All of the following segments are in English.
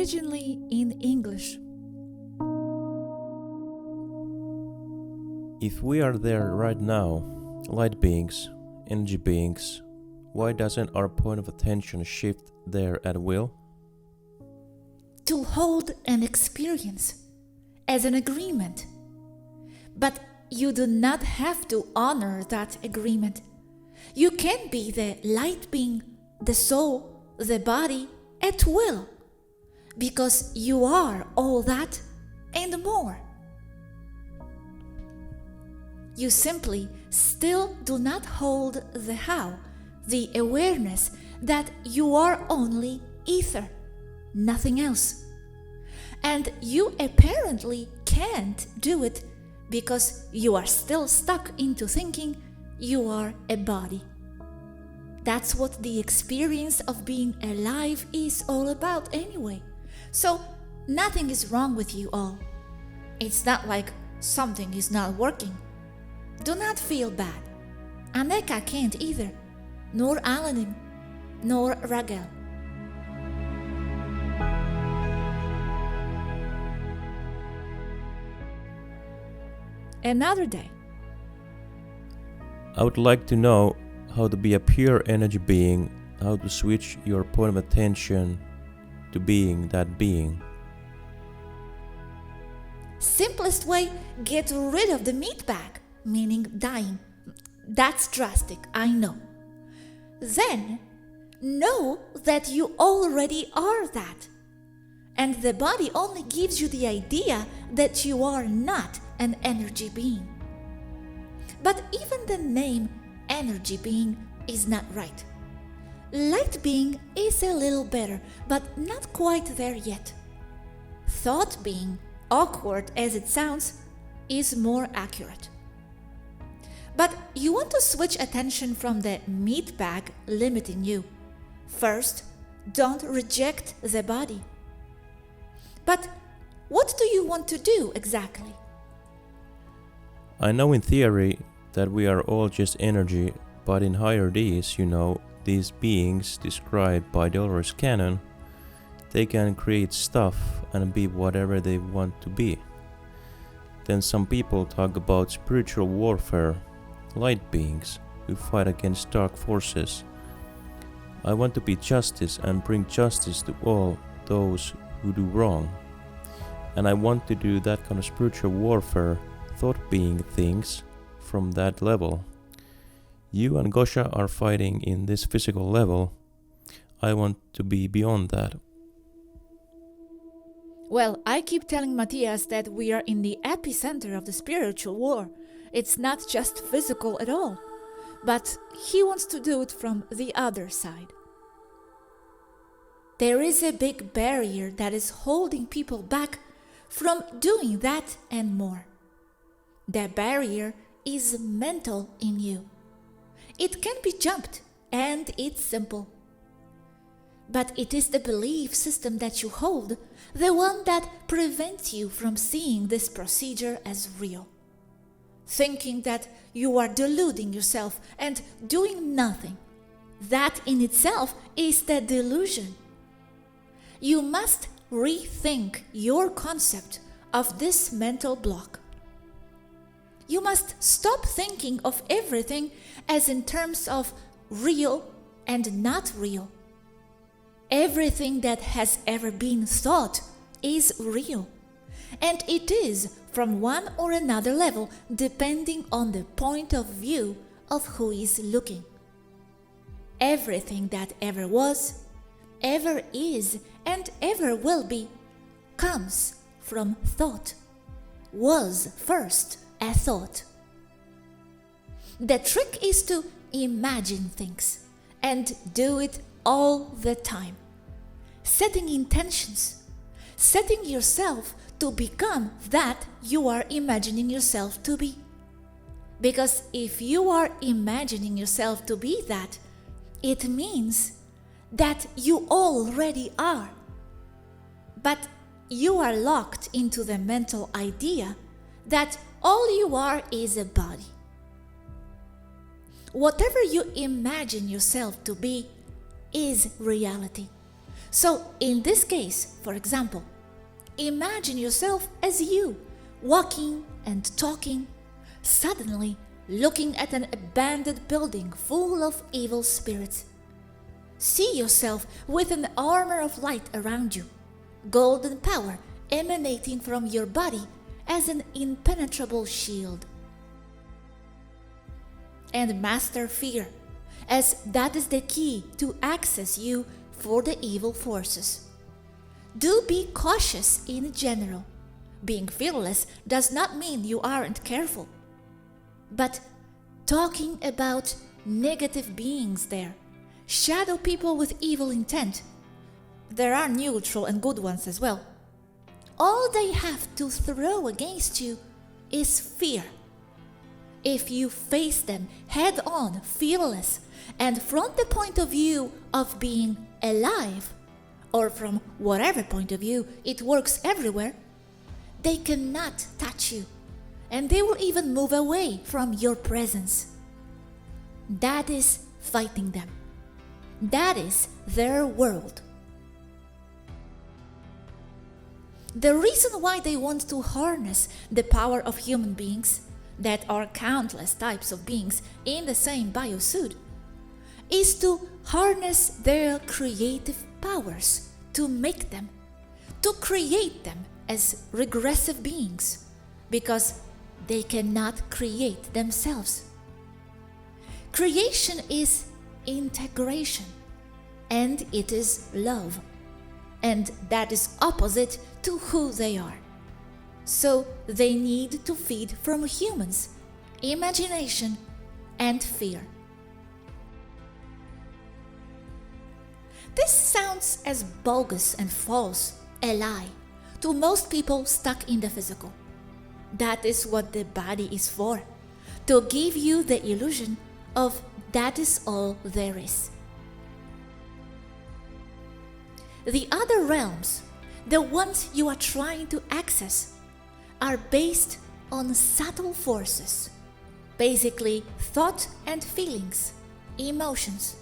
originally in English. If we are there right now, light beings, energy beings, why doesn't our point of attention shift there at will? To hold an experience as an agreement. But you do not have to honor that agreement. You can be the light being, the soul, the body at will, because you are all that and more. You simply still do not hold the how, the awareness that you are only ether, nothing else. And you apparently can't do it because you are still stuck into thinking you are a body. That's what the experience of being alive is all about anyway. So nothing is wrong with you all. It's not like something is not working. Do not feel bad. Aneka can't either, nor Aladdin, nor Ragel. Another day. I would like to know how to be a pure energy being, how to switch your point of attention to being that being. Simplest way, get rid of the meat bag, meaning dying. That's drastic, I know. Then, know that you already are that. And the body only gives you the idea that you are not an energy being. But even the name energy being is not right. Light being is a little better, but not quite there yet. Thought being, awkward as it sounds, is more accurate. But you want to switch attention from the meat bag limiting you. First, don't reject the body. But what do you want to do exactly? I know in theory that we are all just energy, but in higher Ds, these beings described by Dolores Cannon, they can create stuff and be whatever they want to be. Then some people talk about spiritual warfare, light beings who fight against dark forces. I want to be justice and bring justice to all those who do wrong. And I want to do that kind of spiritual warfare, thought being things from that level. You and Gosia are fighting in this physical level. I want to be beyond that. Well, I keep telling Matias that we are in the epicenter of the spiritual war. It's not just physical at all. But he wants to do it from the other side. There is a big barrier that is holding people back from doing that and more. The barrier is mental in you. It can be jumped, and it's simple. But it is the belief system that you hold, the one that prevents you from seeing this procedure as real. Thinking that you are deluding yourself and doing nothing. That in itself is the delusion. You must rethink your concept of this mental block. You must stop thinking of everything as in terms of real and not real. Everything that has ever been thought is real, and it is from one or another level depending on the point of view of who is looking. Everything that ever was, ever is, and ever will be comes from thought, was first a thought. The trick is to imagine things and do it all the time. Setting intentions, setting yourself to become that you are imagining yourself to be. Because if you are imagining yourself to be that, it means that you already are. But you are locked into the mental idea that all you are is a body. Whatever you imagine yourself to be is reality. So, in this case, for example, imagine yourself as you, walking and talking, suddenly looking at an abandoned building full of evil spirits. See yourself with an armor of light around you, golden power emanating from your body as an impenetrable shield. And master fear, as that is the key to access you for the evil forces. Do be cautious in general. Being fearless does not mean you aren't careful. But talking about negative beings there, shadow people with evil intent, there are neutral and good ones as well. All they have to throw against you is fear. If you face them head on, fearless, and from the point of view of being alive, or from whatever point of view it works everywhere, they cannot touch you, and they will even move away from your presence. That is fighting them. That is their world. The reason why they want to harness the power of human beings, that are countless types of beings in the same biosuit, is to harness their creative powers, to make them, to create them as regressive beings, because they cannot create themselves. Creation is integration, and it is love, and that is opposite to who they are. So they need to feed from humans, imagination and fear. This sounds as bogus and false, a lie, to most people stuck in the physical. That is what the body is for, to give you the illusion of that is all there is. The other realms, the ones you are trying to access, are based on subtle forces, basically thought and feelings, emotions.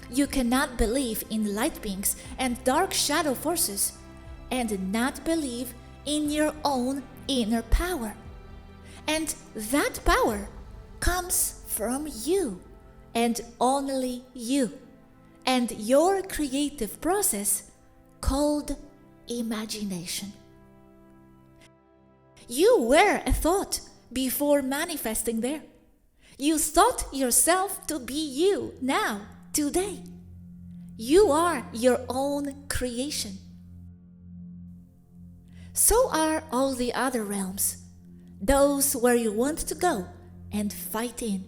You cannot believe in light beings and dark shadow forces and not believe in your own inner power. And that power comes from you and only you and your creative process called imagination. You were a thought before manifesting there. You thought yourself to be you now, today. You are your own creation. So are all the other realms, those where you want to go and fight in.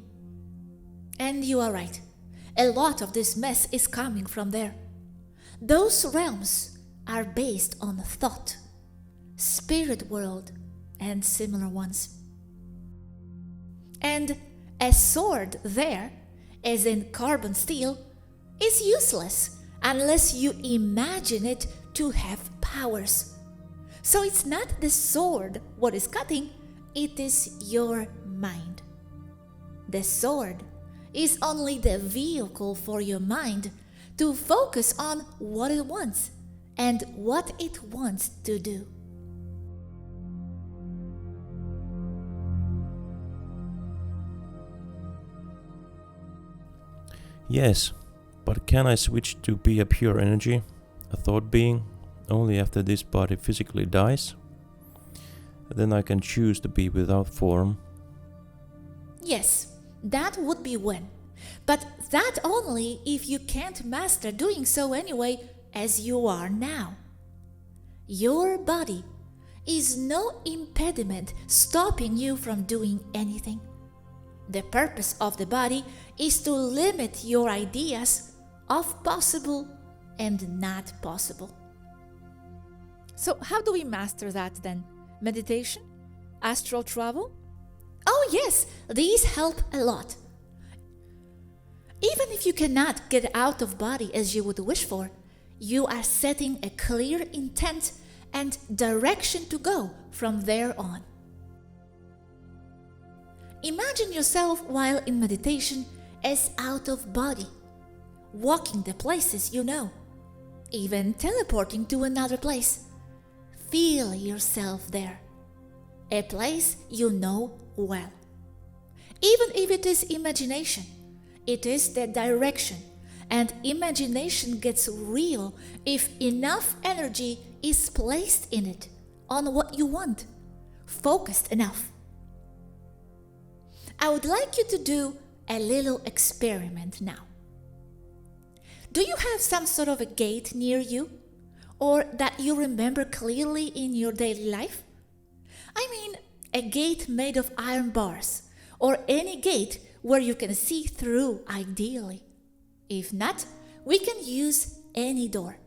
And you are right, a lot of this mess is coming from there. Those realms are based on thought, spirit world, and similar ones. And a sword there, as in carbon steel, is useless unless you imagine it to have powers. So it's not the sword what is cutting, it is your mind. The sword is only the vehicle for your mind to focus on what it wants and what it wants to do. Yes, but can I switch to be a pure energy, a thought being, only after this body physically dies? Then I can choose to be without form. Yes, that would be when. But that only if you can't master doing so anyway as you are now. Your body is no impediment stopping you from doing anything. The purpose of the body is to limit your ideas of possible and not possible. So how do we master that then? Meditation? Astral travel? Oh yes, these help a lot. Even if you cannot get out of body as you would wish for, you are setting a clear intent and direction to go from there on. Imagine yourself while in meditation as out of body, walking the places you know, even teleporting to another place. Feel yourself there, a place you know well. Even if it is imagination, it is the direction, and imagination gets real if enough energy is placed in it, on what you want, focused enough. I would like you to do a little experiment now. Do you have some sort of a gate near you, or that you remember clearly in your daily life? I mean, a gate made of iron bars, or any gate where you can see through ideally. If not, we can use any door.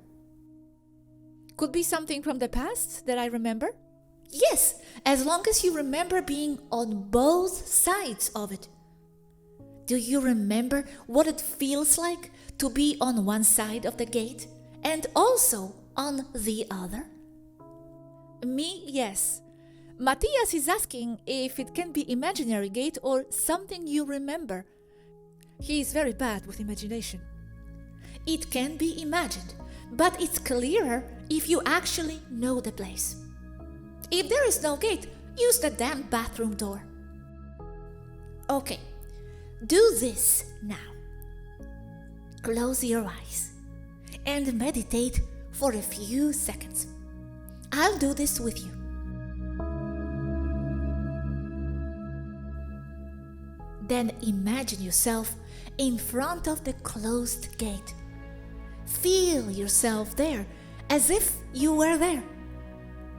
Could be something from the past that I remember? Yes, as long as you remember being on both sides of it. Do you remember what it feels like to be on one side of the gate and also on the other? Me, yes. Matias is asking if it can be imaginary gate or something you remember. He is very bad with imagination. It can be imagined, but it's clearer if you actually know the place. If there is no gate, use the damn bathroom door. Okay, do this now. Close your eyes and meditate for a few seconds. I'll do this with you. Then imagine yourself in front of the closed gate. Feel yourself there as if you were there.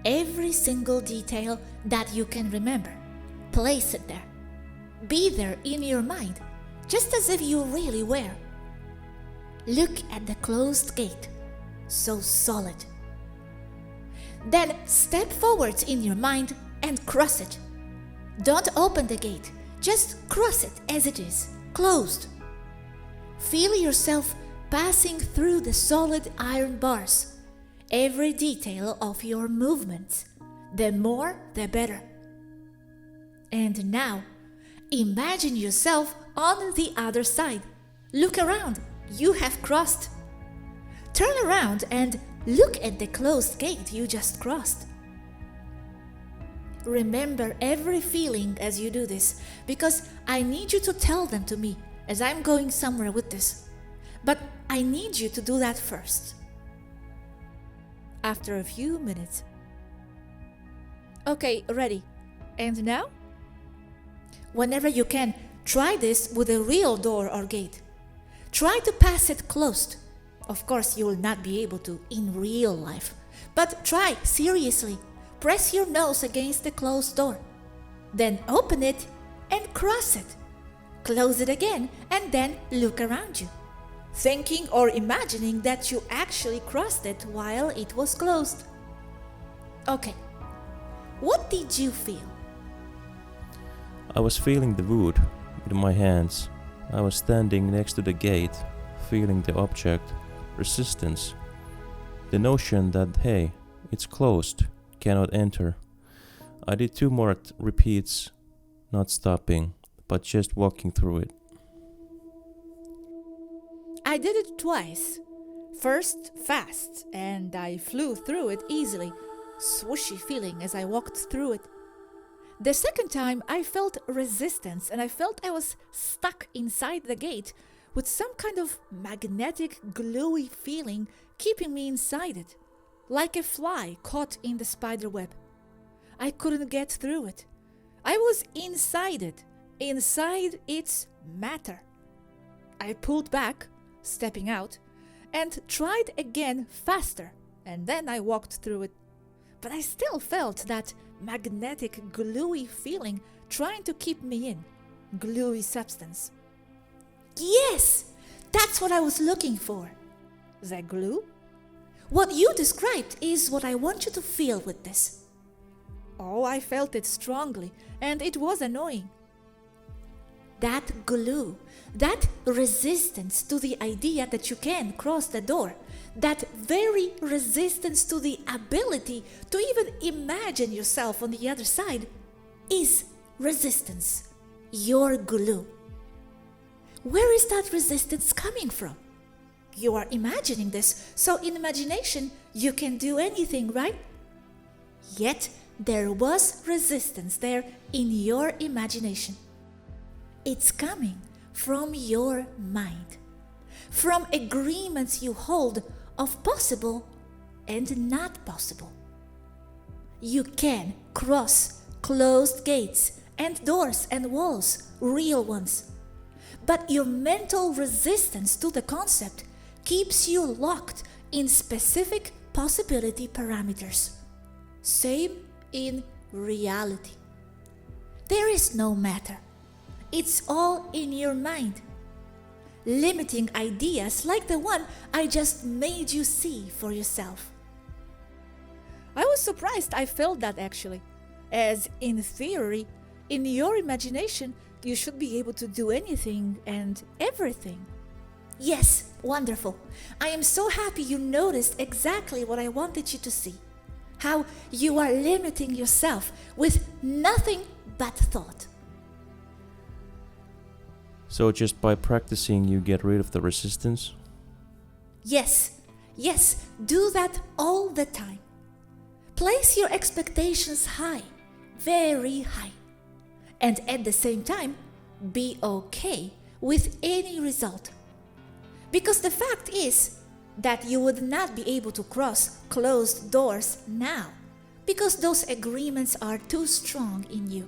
Every single detail that you can remember, place it there. Be there in your mind, just as if you really were. Look at the closed gate, so solid. Then step forward in your mind and cross it. Don't open the gate, just cross it as it is, closed. Feel yourself passing through the solid iron bars, every detail of your movements. The more, the better. And now, imagine yourself on the other side. Look around, you have crossed. Turn around and look at the closed gate you just crossed. Remember every feeling as you do this, because I need you to tell them to me as I'm going somewhere with this. But I need you to do that first. After a few minutes. Okay, ready. And now? Whenever you can, try this with a real door or gate. Try to pass it closed. Of course, you will not be able to in real life. But try, seriously. Press your nose against the closed door. Then open it and cross it. Close it again and then look around you, thinking or imagining that you actually crossed it while it was closed. Okay, what did you feel? I was feeling the wood with my hands. I was standing next to the gate, feeling the object, resistance. The notion that, hey, it's closed, cannot enter. I did 2 more repeats, not stopping, but just walking through it. I did it twice. First fast, and I flew through it easily, swooshy feeling as I walked through it. The second time I felt resistance, and I felt I was stuck inside the gate with some kind of magnetic, gluey feeling keeping me inside it, like a fly caught in the spider web. I couldn't get through it. I was inside it, inside its matter. I pulled back, stepping out, and tried again faster, and then I walked through it. But I still felt that magnetic, gluey feeling trying to keep me in, gluey substance. Yes, that's what I was looking for. The glue? What you described is what I want you to feel with this. Oh, I felt it strongly, and it was annoying. That glue, that resistance to the idea that you can cross the door, that very resistance to the ability to even imagine yourself on the other side, is resistance, your glue. Where is that resistance coming from? You are imagining this, so in imagination you can do anything, right? Yet there was resistance there in your imagination. It's coming from your mind, from agreements you hold of possible and not possible. You can cross closed gates and doors and walls, real ones. But your mental resistance to the concept keeps you locked in specific possibility parameters. Same in reality. There is no matter. It's all in your mind. Limiting ideas like the one I just made you see for yourself. I was surprised I felt that actually, as in theory, in your imagination, you should be able to do anything and everything. Yes, wonderful. I am so happy you noticed exactly what I wanted you to see. How you are limiting yourself with nothing but thought. So just by practicing you get rid of the resistance? Yes, do that all the time. Place your expectations high, very high. And at the same time, be okay with any result. Because the fact is that you would not be able to cross closed doors now, because those agreements are too strong in you.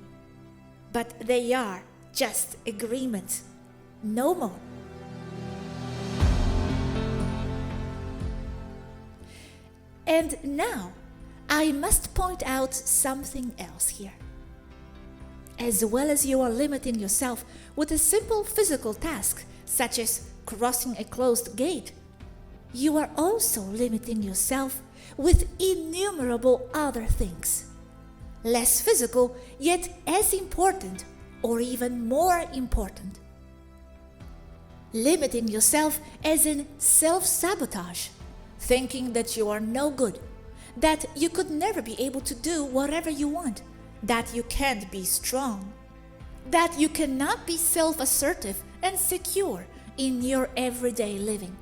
But they are just agreements, no more. And now, I must point out something else here. As well as you are limiting yourself with a simple physical task, such as crossing a closed gate, you are also limiting yourself with innumerable other things. Less physical, yet as important, or even more important. Limiting yourself as in self-sabotage, thinking that you are no good, that you could never be able to do whatever you want, that you can't be strong, that you cannot be self-assertive and secure in your everyday living.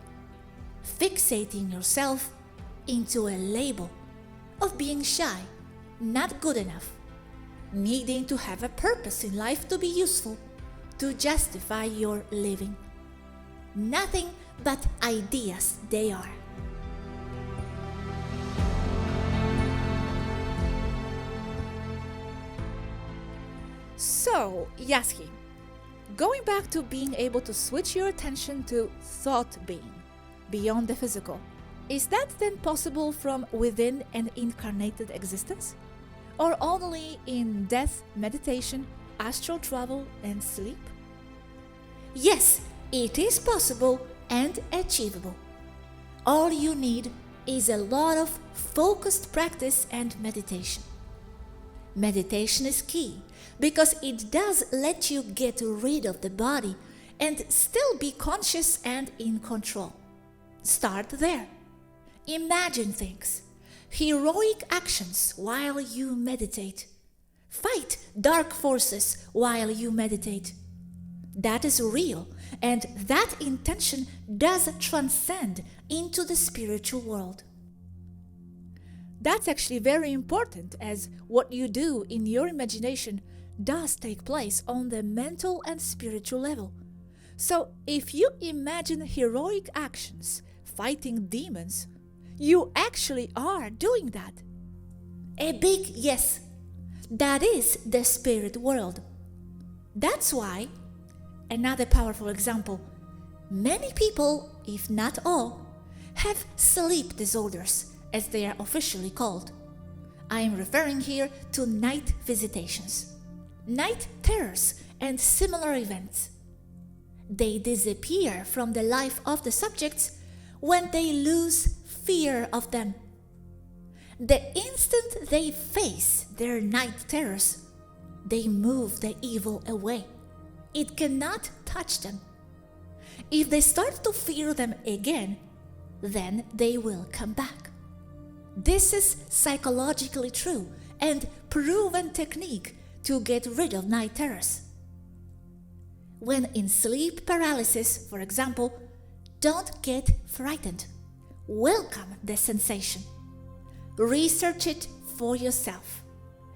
Fixating yourself into a label of being shy, not good enough, needing to have a purpose in life to be useful, to justify your living. Nothing but ideas they are. So, Yazhi, going back to being able to switch your attention to thought being, beyond the physical, is that then possible from within an incarnated existence? Or only in death, meditation, astral travel, and sleep? Yes, it is possible and achievable. All you need is a lot of focused practice and meditation. Meditation is key because it does let you get rid of the body and still be conscious and in control. Start there. Imagine things, heroic actions while you meditate. Fight dark forces while you meditate. That is real, and that intention does transcend into the spiritual world. That's actually very important, as what you do in your imagination does take place on the mental and spiritual level. So if you imagine heroic actions fighting demons, you actually are doing that. A big yes. That is the spirit world. That's why, another powerful example, many people, if not all, have sleep disorders, as they are officially called. I am referring here to night visitations, night terrors, and similar events. They disappear from the life of the subjects when they lose fear of them. The instant they face their night terrors, they move the evil away. It cannot touch them. If they start to fear them again, then they will come back. This is psychologically true and proven technique to get rid of night terrors. When in sleep paralysis, for example, Don't get frightened. Welcome the sensation. Research it for yourself.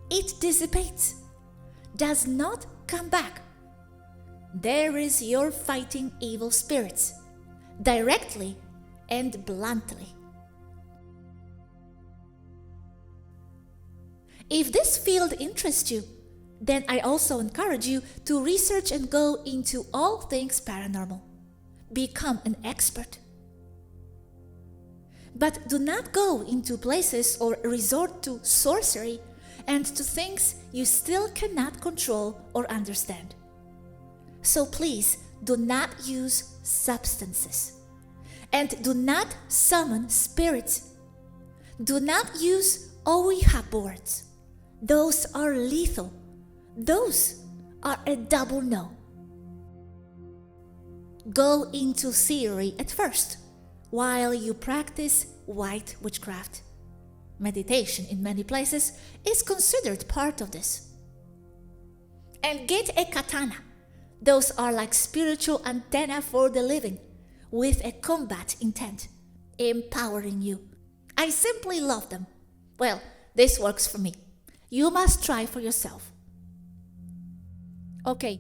It dissipates, does not come back. There is your fighting evil spirits, directly and bluntly. If this field interests you, then I also encourage you to research and go into all things paranormal. Become an expert. But do not go into places or resort to sorcery and to things you still cannot control or understand. So please do not use substances. And do not summon spirits. Do not use Ouija boards. Those are lethal. Those are a double no. Go into theory at first, while you practice white witchcraft. Meditation in many places is considered part of this. And get a katana. Those are like spiritual antenna for the living, with a combat intent, empowering you. I simply love them. Well, this works for me. You must try for yourself. Okay,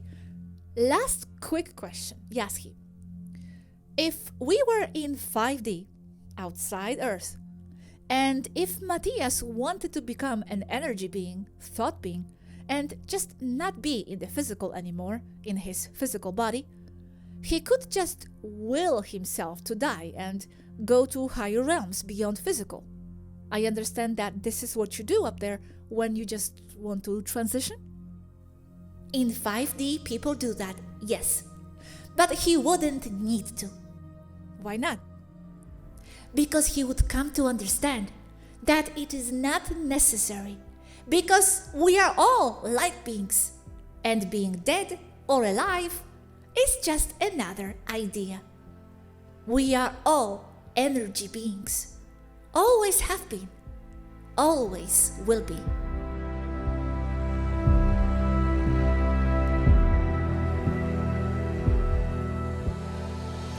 last quick question, Yazhi. If we were in 5D, outside Earth, and if Matias wanted to become an energy being, thought being, and just not be in the physical anymore, in his physical body, he could just will himself to die and go to higher realms beyond physical. I understand that this is what you do up there when you just want to transition? In 5D, people do that, yes. But he wouldn't need to. Why not? Because he would come to understand that it is not necessary. Because we are all light beings. And being dead or alive is just another idea. We are all energy beings. Always have been. Always will be.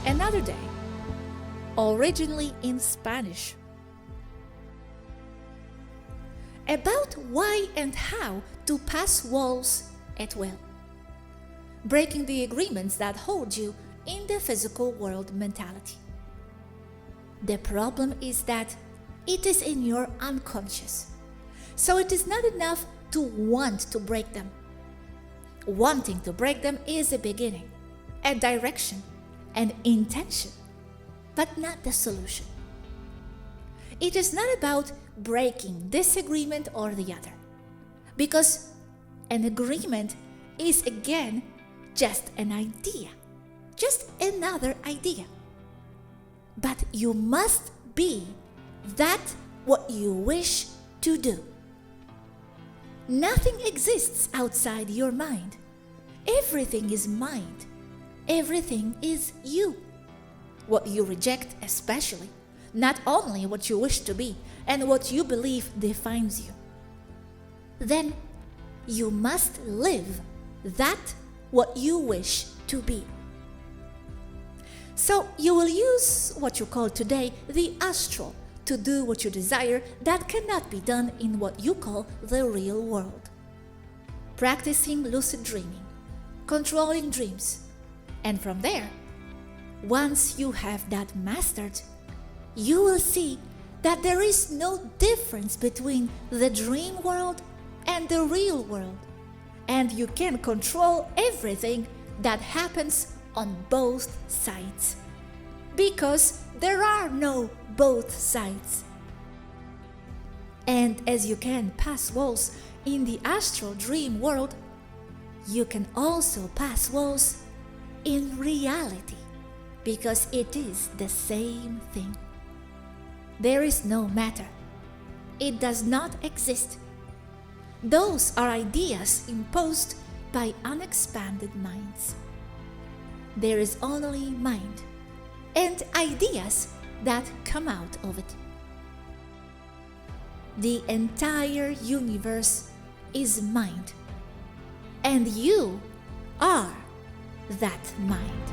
Another day, originally in Spanish. About why and how to pass walls at will. Breaking the agreements that hold you in the physical world mentality. The problem is that it is in your unconscious. So it is not enough to want to break them. Wanting to break them is a beginning, a direction, an intention, but not the solution. It is not about breaking this agreement or the other, because an agreement is again just an idea, just another idea. But you must be that what you wish to do. Nothing exists outside your mind. Everything is mind. Everything is you. What you reject especially, not only what you wish to be and what you believe defines you. Then you must live that what you wish to be. So you will use what you call today the astral to do what you desire that cannot be done in what you call the real world. Practicing lucid dreaming, controlling dreams, and from there, once you have that mastered, you will see that there is no difference between the dream world and the real world, and you can control everything that happens on both sides, because there are no both sides. And as you can pass walls in the astral dream world, you can also pass walls in reality, because it is the same thing. There is no matter. It does not exist. Those are ideas imposed by unexpanded minds. There is only mind and ideas that come out of it. The entire universe is mind, and you are that mind.